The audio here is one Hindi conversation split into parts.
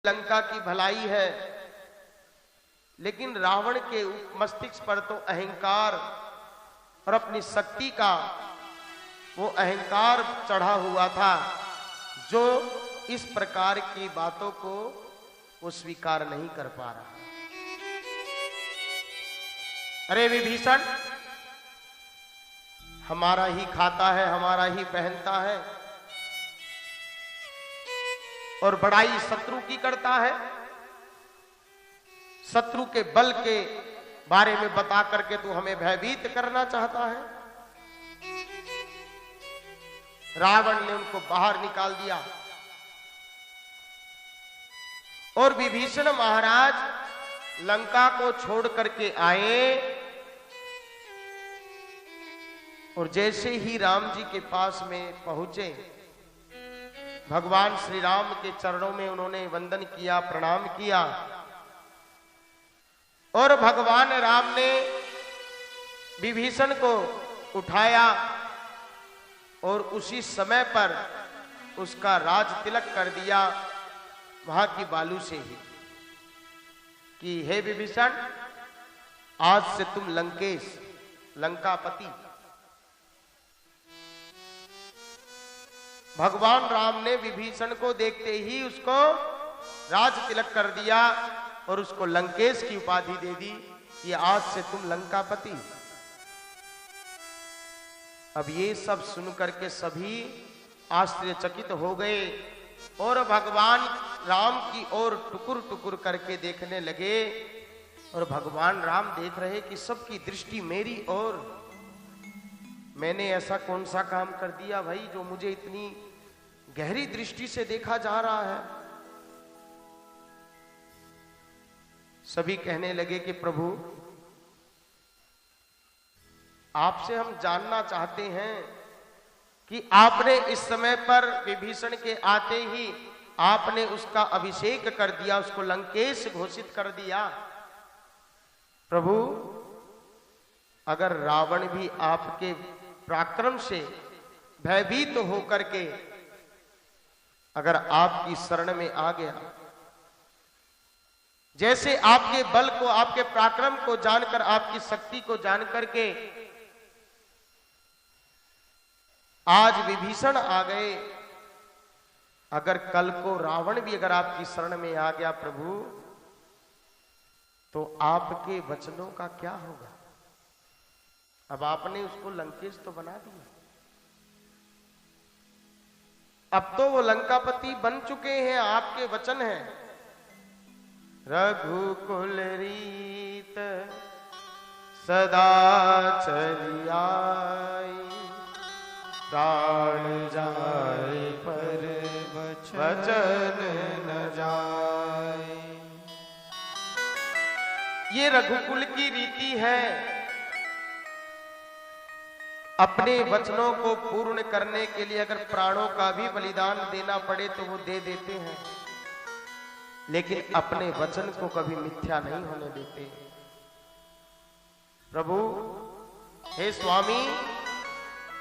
लंका की भलाई है, लेकिन रावण के मस्तिष्क पर तो अहंकार और अपनी शक्ति का वो अहंकार चढ़ा हुआ था, जो इस प्रकार की बातों को वो स्वीकार नहीं कर पा रहा। अरे विभीषण, हमारा ही खाता है, हमारा ही पहनता है और बड़ाई शत्रु की करता है। शत्रु के बल के बारे में बता करके तू हमें भयभीत करना चाहता है। रावण ने उनको बाहर निकाल दिया और विभीषण महाराज लंका को छोड़ करके आए और जैसे ही राम जी के पास में पहुंचे, भगवान श्री राम के चरणों में उन्होंने वंदन किया, प्रणाम किया और भगवान राम ने विभीषण को उठाया और उसी समय पर उसका राज तिलक कर दिया वहां की बालू से ही कि हे विभीषण, आज से तुम लंकेश, लंकापति। भगवान राम ने विभीषण को देखते ही उसको राज तिलक कर दिया और उसको लंकेश की उपाधि दे दी कि आज से तुम लंकापति। अब ये सब सुन करके सभी आश्चर्यचकित हो गए और भगवान राम की ओर टुकुर टुकुर करके देखने लगे और भगवान राम देख रहे कि सबकी दृष्टि मेरी ओर। मैंने ऐसा कौन सा काम कर दिया भाई जो मुझे इतनी गहरी दृष्टि से देखा जा रहा है। सभी कहने लगे कि प्रभु, आपसे हम जानना चाहते हैं कि आपने इस समय पर विभीषण के आते ही आपने उसका अभिषेक कर दिया, उसको लंकेश घोषित कर दिया। प्रभु, अगर रावण भी आपके पराक्रम से भयभीत होकर के अगर आपकी शरण में आ गया, जैसे आपके बल को, आपके पराक्रम को जानकर, आपकी शक्ति को जानकर के आज विभीषण आ गए, अगर कल को रावण भी अगर आपकी शरण में आ गया प्रभु, तो आपके वचनों का क्या होगा? अब आपने उसको लंकेश तो बना दिया, अब तो वो लंकापति बन चुके हैं, आपके वचन हैं। रघुकुल रीत सदा चली आई, प्राण जाए पर वचन न जाए। ये रघुकुल की रीति है, अपने वचनों को पूर्ण करने के लिए अगर प्राणों का भी बलिदान देना पड़े तो वो दे देते हैं, लेकिन अपने वचन को कभी मिथ्या नहीं होने देते। प्रभु, हे स्वामी,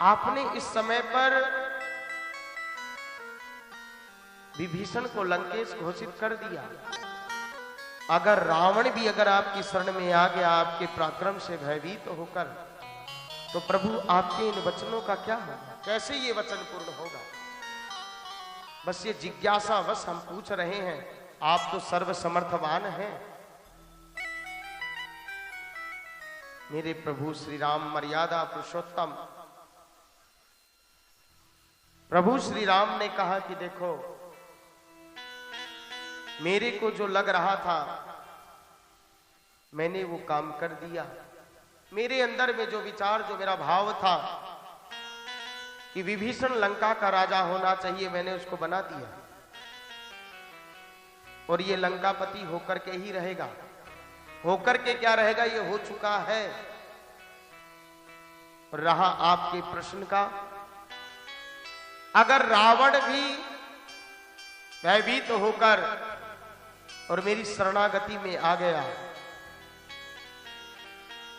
आपने इस समय पर विभीषण को लंकेश घोषित कर दिया। अगर रावण भी अगर आपकी शरण में आ गया आपके पराक्रम से भयभीत होकर, तो प्रभु आपके इन वचनों का क्या होगा? कैसे ये वचन पूर्ण होगा? बस ये जिज्ञासावश हम पूछ रहे हैं, आप तो सर्वसमर्थवान हैं। मेरे प्रभु श्री राम, मर्यादा पुरुषोत्तम प्रभु श्री राम ने कहा कि देखो, मेरे को जो लग रहा था मैंने वो काम कर दिया। मेरे अंदर में जो विचार, जो मेरा भाव था कि विभीषण लंका का राजा होना चाहिए, मैंने उसको बना दिया और ये लंकापति होकर के ही रहेगा। होकर के क्या रहेगा, ये हो चुका है। और रहा आपके प्रश्न का, अगर रावण भी भयभीत होकर और मेरी शरणागति में आ गया,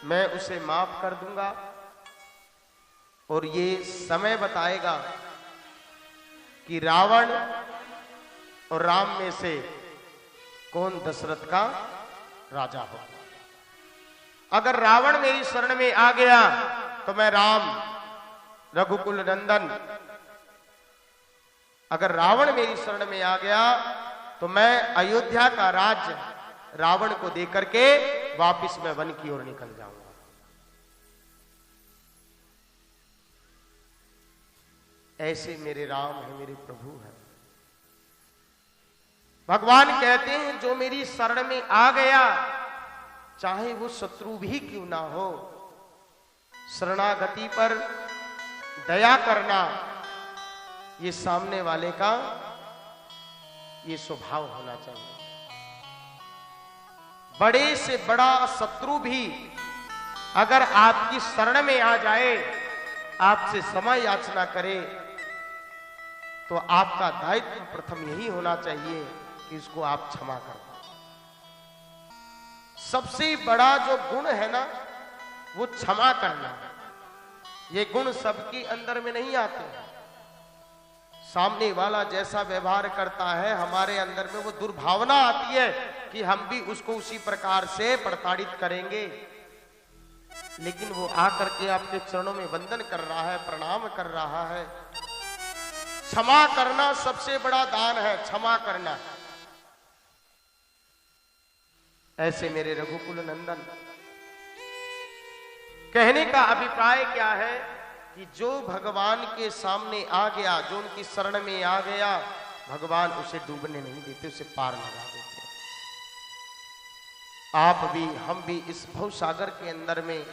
मैं उसे माफ कर दूंगा और ये समय बताएगा कि रावण और राम में से कौन दशरथ का राजा हो। अगर रावण मेरी शरण में आ गया तो मैं राम रघुकुल नंदन, अगर रावण मेरी शरण में आ गया तो मैं अयोध्या का राज्य रावण को देकर के वापिस मैं वन की ओर निकल जाऊंगा। ऐसे मेरे राम है, मेरे प्रभु है। भगवान कहते हैं जो मेरी शरण में आ गया, चाहे वो शत्रु भी क्यों ना हो, शरणागति पर दया करना ये सामने वाले का ये स्वभाव होना चाहिए। बड़े से बड़ा शत्रु भी अगर आपकी शरण में आ जाए, आपसे समय याचना करे, तो आपका दायित्व प्रथम यही होना चाहिए कि इसको आप क्षमा कर दो। सबसे बड़ा जो गुण है ना, वो क्षमा करना। ये गुण सबके अंदर में नहीं आते हैं। सामने वाला जैसा व्यवहार करता है, हमारे अंदर में वो दुर्भावना आती है कि हम भी उसको उसी प्रकार से प्रताड़ित करेंगे। लेकिन वो आकर के आपके चरणों में वंदन कर रहा है, प्रणाम कर रहा है। क्षमा करना सबसे बड़ा दान है, क्षमा करना। ऐसे मेरे रघुकुल नंदन, कहने का अभिप्राय क्या है कि जो भगवान के सामने आ गया, जो उनकी शरण में आ गया, भगवान उसे डूबने नहीं देते, उसे पार लगा देते। आप भी हम भी इस भवसागर के अंदर में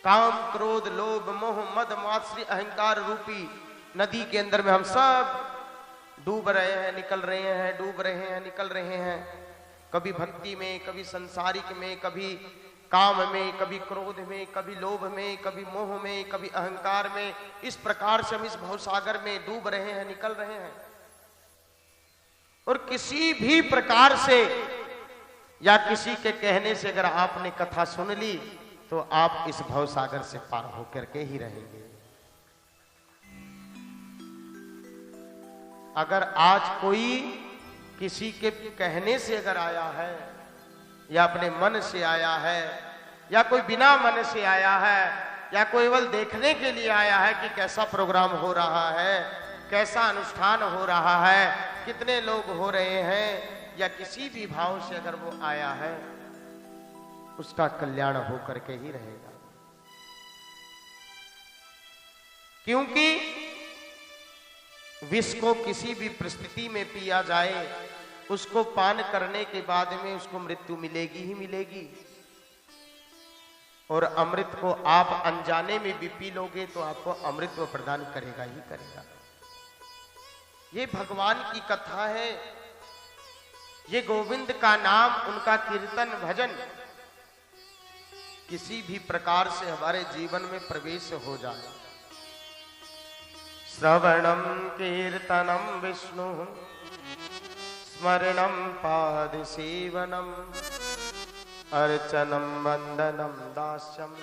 काम क्रोध लोभ मोह मद मात्सर्य अहंकार रूपी नदी के अंदर में हम सब डूब रहे हैं, निकल रहे हैं, डूब रहे हैं, निकल रहे हैं। कभी भक्ति में, कभी संसारिक में, कभी काम में, कभी क्रोध में, कभी लोभ में, कभी मोह में, कभी अहंकार में। इस प्रकार से हम इस भवसागर में डूब रहे हैं, निकल रहे हैं। और किसी भी प्रकार से या किसी के कहने से अगर आपने कथा सुन ली तो आप इस भवसागर से पार होकर के ही रहेंगे। अगर आज कोई किसी के कहने से अगर आया है, या अपने मन से आया है, या कोई बिना मन से आया है, या कोई केवल देखने के लिए आया है कि कैसा प्रोग्राम हो रहा है, कैसा अनुष्ठान हो रहा है, कितने लोग हो रहे हैं, या किसी भी भाव से अगर वो आया है, उसका कल्याण होकर के ही रहेगा। क्योंकि विष को किसी भी परिस्थिति में पिया जाए, उसको पान करने के बाद में उसको मृत्यु मिलेगी ही मिलेगी। और अमृत को आप अनजाने में भी पी लोगे तो आपको अमृत वो प्रदान करेगा ही करेगा। ये भगवान की कथा है, ये गोविंद का नाम, उनका कीर्तन भजन किसी भी प्रकार से हमारे जीवन में प्रवेश हो जाए। श्रवणम कीर्तनम विष्णु स्मरणम पाद सेवनम अर्चनम वंदनम दास्यम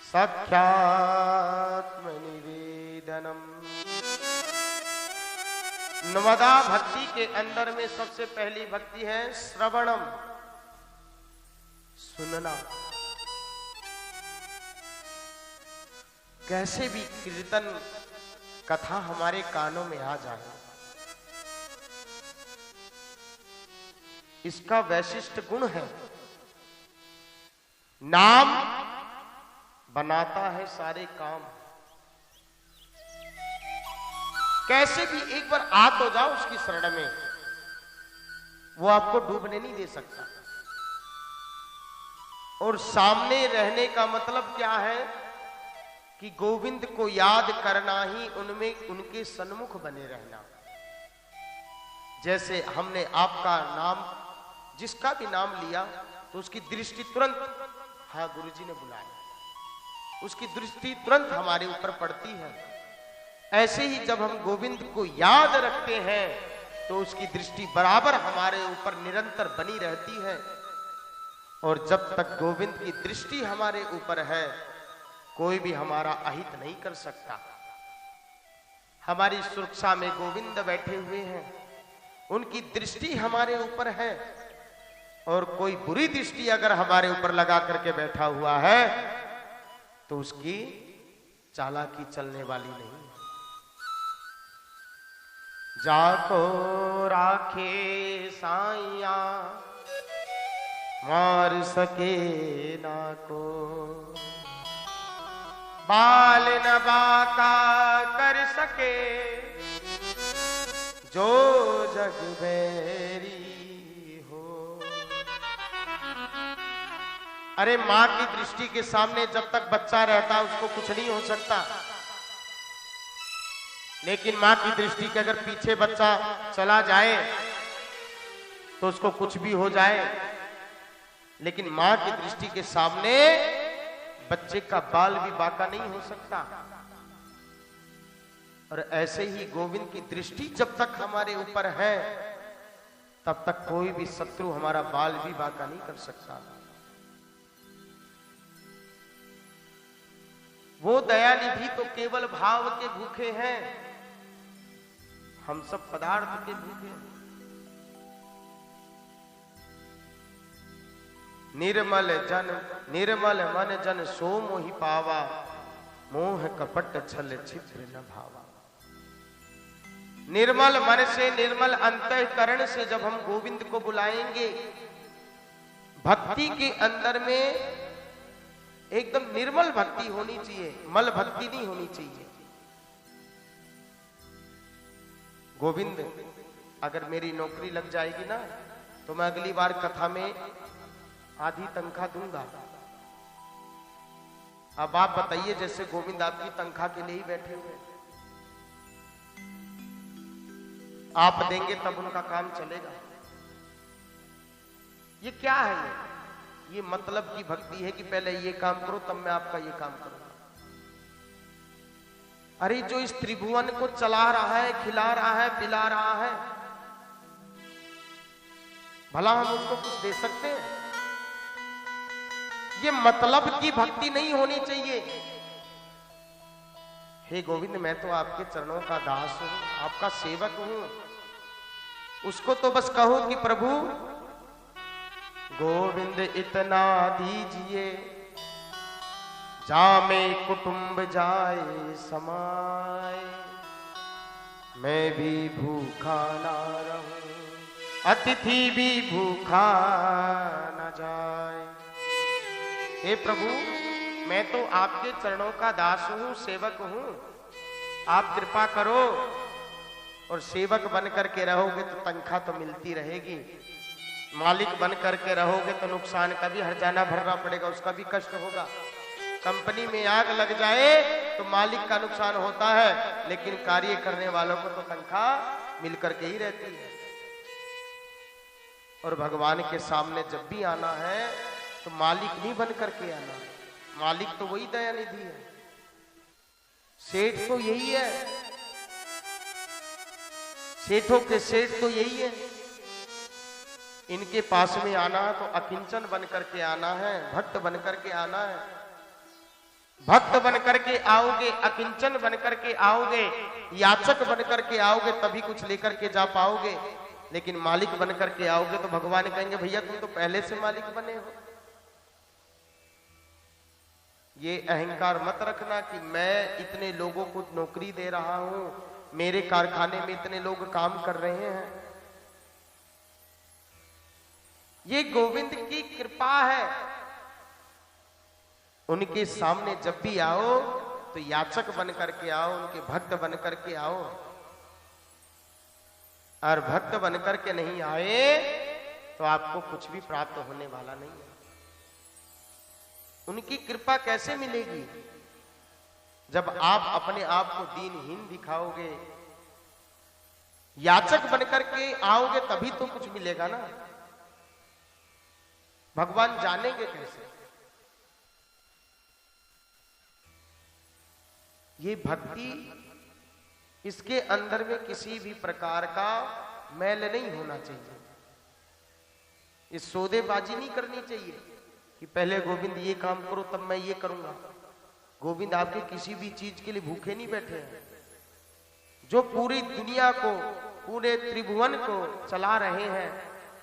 सख्यात्म निवेदनम। नवदा भक्ति के अंदर में सबसे पहली भक्ति है श्रवणम, सुनना। कैसे भी कीर्तन कथा हमारे कानों में आ जाए, इसका वैशिष्ट गुण है, नाम बनाता है सारे काम। कैसे भी एक बार आ तो जाओ उसकी शरण में, वो आपको डूबने नहीं दे सकता। और सामने रहने का मतलब क्या है कि गोविंद को याद करना ही, उनमें उनके सन्मुख बने रहना। जैसे हमने आपका नाम, जिसका भी नाम लिया तो उसकी दृष्टि तुरंत, हाँ गुरुजी ने बुलाया, उसकी दृष्टि तुरंत हमारे ऊपर पड़ती है। ऐसे ही जब हम गोविंद को याद रखते हैं तो उसकी दृष्टि बराबर हमारे ऊपर निरंतर बनी रहती है। और जब तक गोविंद की दृष्टि हमारे ऊपर है, कोई भी हमारा अहित नहीं कर सकता। हमारी सुरक्षा में गोविंद बैठे हुए हैं, उनकी दृष्टि हमारे ऊपर है, और कोई बुरी दृष्टि अगर हमारे ऊपर लगा करके बैठा हुआ है तो उसकी चालाकी चलने वाली नहीं। जाको राखे साइया मार सके ना को, बाल न बाका कर सके जो जग बैरी हो। अरे मां की दृष्टि के सामने जब तक बच्चा रहता उसको कुछ नहीं हो सकता, लेकिन मां की दृष्टि के अगर पीछे बच्चा चला जाए तो उसको कुछ भी हो जाए, लेकिन मां की दृष्टि के सामने बच्चे का बाल भी बाका नहीं हो सकता। और ऐसे ही गोविंद की दृष्टि जब तक हमारे ऊपर है तब तक कोई भी शत्रु हमारा बाल भी बाका नहीं कर सकता। वो दयानिधि तो केवल भाव के भूखे हैं, हम सब पदार्थ के भूखे हैं। निर्मल मन जन सो मोहि पावा, मोह कपट छल छिद्र न भावा। निर्मल मन से, निर्मल अंतःकरण से जब हम गोविंद को बुलाएंगे, भक्ति के अंदर में एकदम निर्मल भक्ति होनी चाहिए, मल भक्ति नहीं होनी चाहिए। गोविंद अगर मेरी नौकरी लग जाएगी ना तो मैं अगली बार कथा में आधी तनख्वाह दूंगा। अब आप बताइए, जैसे गोविंद आपकी तनख्वाह के लिए ही बैठे हुए, आप देंगे तब उनका काम चलेगा। ये क्या है? ये मतलब की भक्ति है कि पहले ये काम करो तब मैं आपका ये काम करूंगा। अरे जो इस त्रिभुवन को चला रहा है, खिला रहा है, पिला रहा है, भला हम उसको कुछ दे सकते हैं? ये मतलब की भक्ति नहीं होनी चाहिए। हे गोविंद, मैं तो आपके चरणों का दास हूं, आपका सेवक हूं। उसको तो बस कहो कि प्रभु गोविंद इतना दीजिए, जामे कुटुंब जाए समाए, मैं भी भूखा ना रहूं, अतिथि भी भूखा न जाए। हे प्रभु, मैं तो आपके चरणों का दास हूं, सेवक हूं, आप कृपा करो। और सेवक बन करके रहोगे तो तनख्वाह तो मिलती रहेगी, मालिक बन करके रहोगे तो नुकसान का भी हर्जाना भरना पड़ेगा, उसका भी कष्ट होगा। कंपनी में आग लग जाए तो मालिक का नुकसान होता है, लेकिन कार्य करने वालों को तो तनख्वाह मिल करके ही रहती है। और भगवान के सामने जब भी आना है तो मालिक नहीं बन करके आना है, मालिक तो वही दयानिधि है, सेठ तो यही है, सेठों के सेठ तो यही है। इनके पास में आना है तो अकिंचन बन करके आना है, भक्त बन करके आना है। भक्त बन करके आओगे, अकिंचन बन करके आओगे, याचक बन करके आओगे, तभी कुछ लेकर के जा पाओगे। लेकिन मालिक बन करके आओगे तो भगवान कहेंगे भैया तुम तो पहले से मालिक बने हो। ये अहंकार मत रखना कि मैं इतने लोगों को नौकरी दे रहा हूं, मेरे कारखाने में इतने लोग काम कर रहे हैं। ये गोविंद की कृपा है। उनके सामने जब भी आओ तो याचक बन करके आओ, उनके भक्त बन करके आओ। और भक्त बन करके नहीं आए तो आपको कुछ भी प्राप्त होने वाला नहीं है। उनकी कृपा कैसे मिलेगी? जब आप अपने आप को दीनहीन दिखाओगे, याचक बनकर के आओगे, तभी तो कुछ मिलेगा ना। भगवान जानेंगे कैसे? ये भक्ति, इसके अंदर में किसी भी प्रकार का मैल नहीं होना चाहिए। ये सौदेबाजी नहीं करनी चाहिए कि पहले गोविंद ये काम करो तब मैं ये करूंगा। गोविंद आपके किसी भी चीज के लिए भूखे नहीं बैठे हैं। जो पूरी दुनिया को पूरे त्रिभुवन को चला रहे हैं,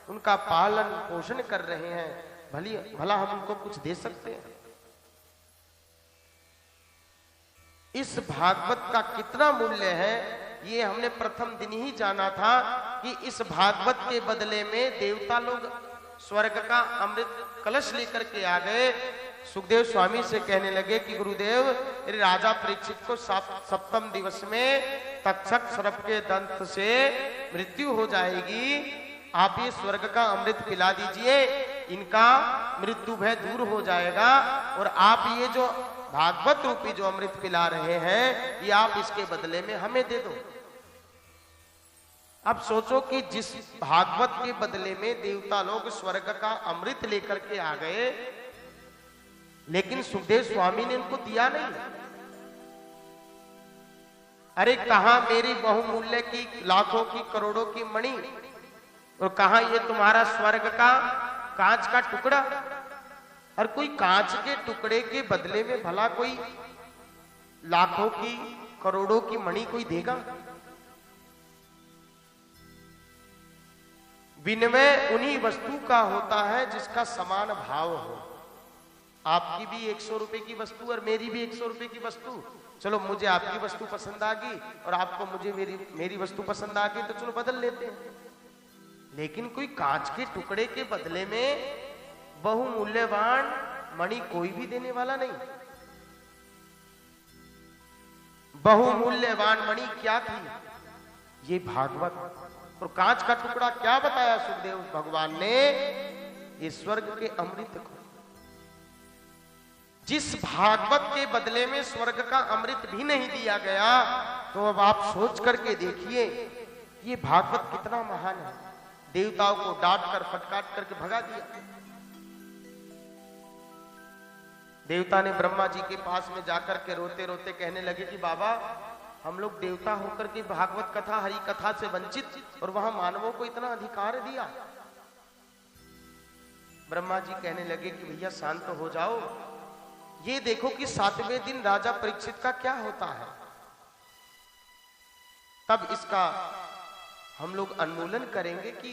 उनका पालन पोषण कर रहे हैं, भला हम उनको कुछ दे सकते हैं? इस भागवत का कितना मूल्य है ये हमने प्रथम दिन ही जाना था कि इस भागवत के बदले में देवता लोग स्वर्ग का अमृत कलश लेकर के आ गए। सुखदेव स्वामी से कहने लगे कि गुरुदेव, राजा परीक्षित को सप्तम दिवस में तक्षक सर्प के दंत से मृत्यु हो जाएगी, आप ये स्वर्ग का अमृत पिला दीजिए, इनका मृत्यु भय दूर हो जाएगा, और आप ये जो भागवत रूपी जो अमृत पिला रहे हैं ये आप इसके बदले में हमें दे दो। अब सोचो कि जिस भागवत के बदले में देवता लोग स्वर्ग का अमृत लेकर के आ गए, लेकिन सुखदेव स्वामी ने उनको दिया नहीं। अरे कहां मेरी बहुमूल्य की लाखों की करोड़ों की मणि, और कहां ये तुम्हारा स्वर्ग का कांच का टुकड़ा? और कोई कांच के टुकड़े के बदले में भला कोई लाखों की करोड़ों की मणि कोई देगा? विनिमय उन्हीं वस्तु का होता है जिसका समान भाव हो। आपकी भी 100 रुपए की वस्तु और मेरी भी 100 रुपए की वस्तु, चलो मुझे आपकी वस्तु पसंद आ गई और आपको मुझे मेरी वस्तु पसंद आ गई, तो चलो बदल लेते हैं। लेकिन कोई कांच के टुकड़े के बदले में बहुमूल्यवान मणि कोई भी देने वाला नहीं। बहुमूल्यवान मणि क्या थी? ये भागवत। और कांच का टुकड़ा क्या बताया सुखदेव भगवान ने? ये स्वर्ग के अमृत को। जिस भागवत के बदले में स्वर्ग का अमृत भी नहीं दिया गया, तो अब आप सोच करके देखिए ये भागवत कितना महान है। देवताओं को डांट कर फटकार करके भगा दिया। देवता ने ब्रह्मा जी के पास में जाकर के रोते रोते कहने लगे कि बाबा, हम लोग देवता होकर के भागवत कथा हरि कथा से वंचित, और वहां मानवों को इतना अधिकार दिया। ब्रह्मा जी कहने लगे कि भैया शांत हो जाओ, ये देखो कि 7वें दिन राजा परीक्षित का क्या होता है, तब इसका हम लोग अन्मूलन करेंगे कि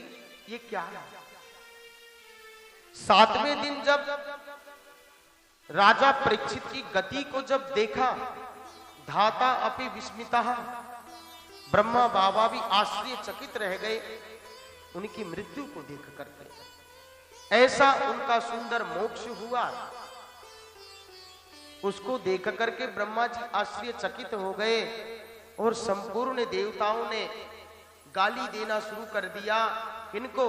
ये क्या है। 7वें दिन जब राजा परीक्षित की गति को जब देखा, धाता अपि विस्मिता, ब्रह्मा बाबा भी आश्चर्यचकित रह गए उनकी मृत्यु को देख करके। ऐसा उनका सुंदर मोक्ष हुआ, उसको देख करके ब्रह्मा जी आश्चर्यचकित हो गए, और संपूर्ण देवताओं ने गाली देना शुरू कर दिया। किनको?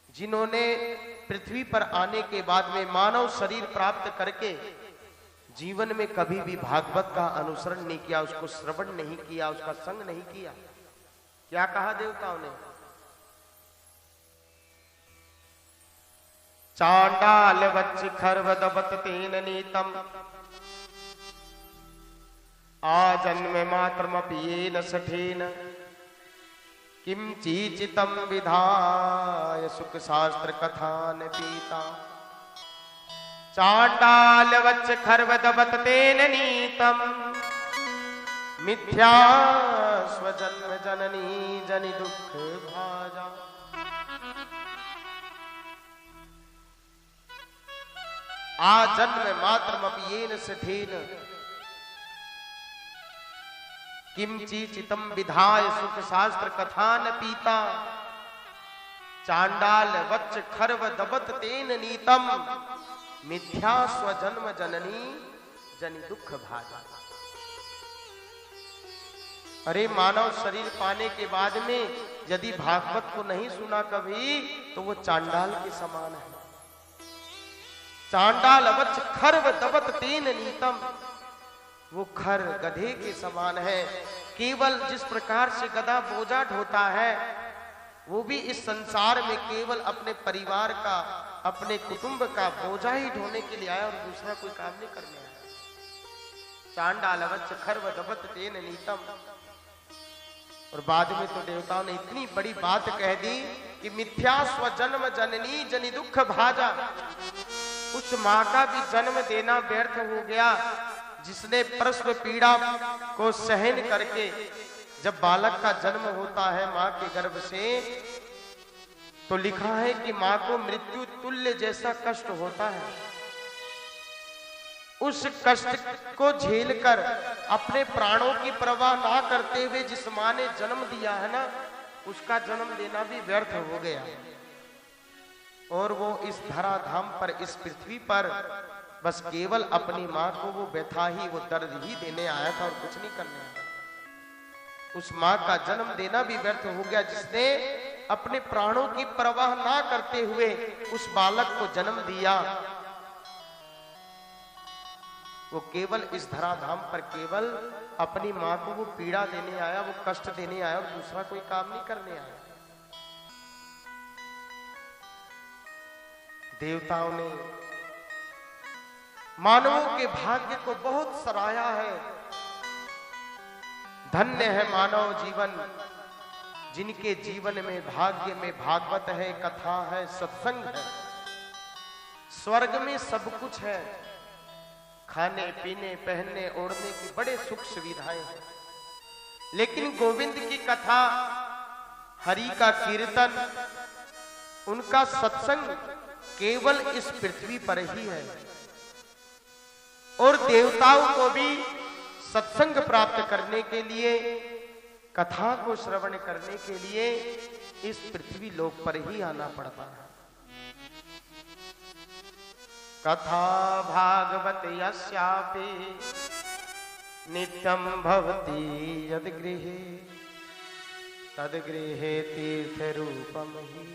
जिन्होंने पृथ्वी पर आने के बाद में मानव शरीर प्राप्त करके जीवन में कभी भी भागवत का अनुसरण नहीं किया, उसको श्रवण नहीं किया, उसका संग नहीं किया। क्या कहा देवताओं ने? चांडाल वच्च खर्वदबत तेन नीतम आजन्म मात्रमपि येन सठेन किम चीचितम विधाय सुख शास्त्र कथान पीता। चांडाल वच्च खर्वदबत तेन नीतम मिथ्या स्वजन्म जननी जनि दुख भाजा। आजन्म मात्रमपि येन सठेन किमची चितम विधाय सुख शास्त्र कथान पीता। चांडाल वच्च खर्व दबत तेन नीतम मिथ्या स्वजन्म जननी जनि दुख भाजा। अरे मानव शरीर पाने के बाद में यदि भागवत को नहीं सुना कभी, तो वो चांडाल के समान है। चांडाल वच्च खर्व दबत तेन नीतम, वो खर गधे के समान है। केवल जिस प्रकार से गधा बोझा ढोता है, वो भी इस संसार में केवल अपने परिवार का, अपने कुटुंब का बोझा ही ढोने के लिए आया और दूसरा कोई काम नहीं करने आया। चांडाल वच्च खर्व दबत तेन नीतम। और बाद में तो देवताओं ने इतनी बड़ी बात कह दी कि मिथ्या स्वजन्म जननी जनि दुख भाजा। उस मां का भी जन्म देना व्यर्थ हो गया जिसने प्रसव पीड़ा को सहन करके जब बालक का जन्म होता है मां के गर्भ से, तो लिखा है कि मां को मृत्यु तुल्य जैसा कष्ट होता है। उस कष्ट को झेलकर अपने प्राणों की परवाह ना करते हुए जिस मां ने जन्म दिया है ना, उसका जन्म देना भी व्यर्थ हो गया। और वो इस धराधाम पर, इस पृथ्वी पर बस केवल अपनी मां को वो व्यथा ही, वो दर्द ही देने आया था और कुछ नहीं करने आया। उस मां का जन्म देना भी व्यर्थ हो गया, जिसने अपने प्राणों की परवाह ना करते हुए उस बालक को जन्म दिया। वो केवल इस धराधाम पर केवल अपनी मां को वो पीड़ा देने आया, वो कष्ट देने आया, और दूसरा कोई काम नहीं करने आया। देवताओं ने मानवों के भाग्य को बहुत सराहा है। धन्य है मानव जीवन, जिनके जीवन में भाग्य में भागवत है, कथा है, सत्संग है। स्वर्ग में सब कुछ है, खाने पीने पहनने ओढ़ने की बड़े सुख सुविधाएं हैं, लेकिन गोविंद की कथा, हरि का कीर्तन, उनका सत्संग केवल इस पृथ्वी पर ही है। और देवताओं को भी सत्संग प्राप्त करने के लिए, कथा को श्रवण करने के लिए इस पृथ्वी लोक पर ही आना पड़ता है। कथा भागवत यस्यापि नित्यं भवति यद गृहे तद गृहे तीर्थ रूपम ही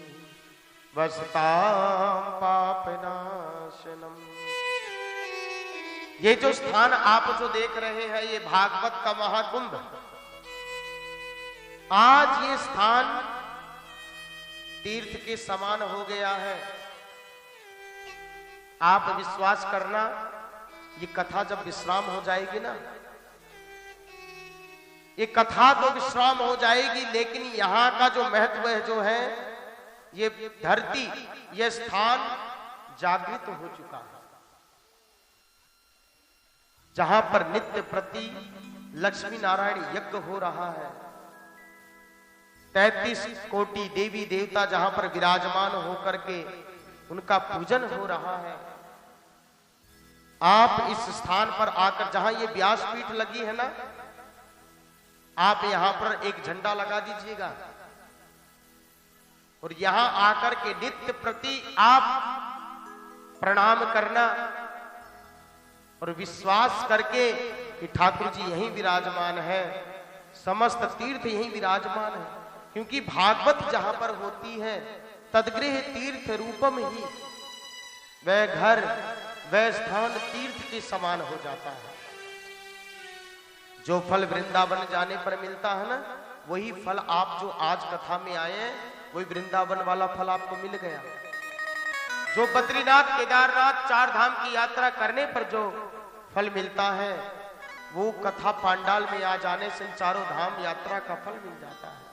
वसताम पापनाशनम। ये जो स्थान आप जो देख रहे हैं, ये भागवत का महाकुंभ, आज ये स्थान तीर्थ के समान हो गया है। आप विश्वास करना, ये कथा जब विश्राम हो जाएगी ना, ये कथा तो विश्राम हो जाएगी, लेकिन यहां का जो महत्व है, जो है, ये धरती, ये स्थान जागृत हो चुका है, जहां पर नित्य प्रति लक्ष्मी नारायण यज्ञ हो रहा है। 33 कोटि देवी देवता जहां पर विराजमान होकर के उनका पूजन हो रहा है। आप इस स्थान पर आकर, जहां ये व्यासपीठ लगी है ना, आप यहां पर एक झंडा लगा दीजिएगा और यहां आकर के नित्य प्रति आप प्रणाम करना और विश्वास करके कि ठाकुर जी यहीं विराजमान है, समस्त तीर्थ यहीं विराजमान है। क्योंकि भागवत जहां पर होती है, तदगृह तीर्थ रूपम ही, वह घर, वह स्थान तीर्थ के समान हो जाता है। जो फल वृंदावन जाने पर मिलता है ना, वही फल आप जो आज कथा में आए हैं, वही वृंदावन वाला फल आपको मिल गया। जो बद्रीनाथ केदारनाथ 4 धाम की यात्रा करने पर जो फल मिलता है, वो कथा पांडाल में आ जाने से चारों धाम यात्रा का फल मिल जाता है।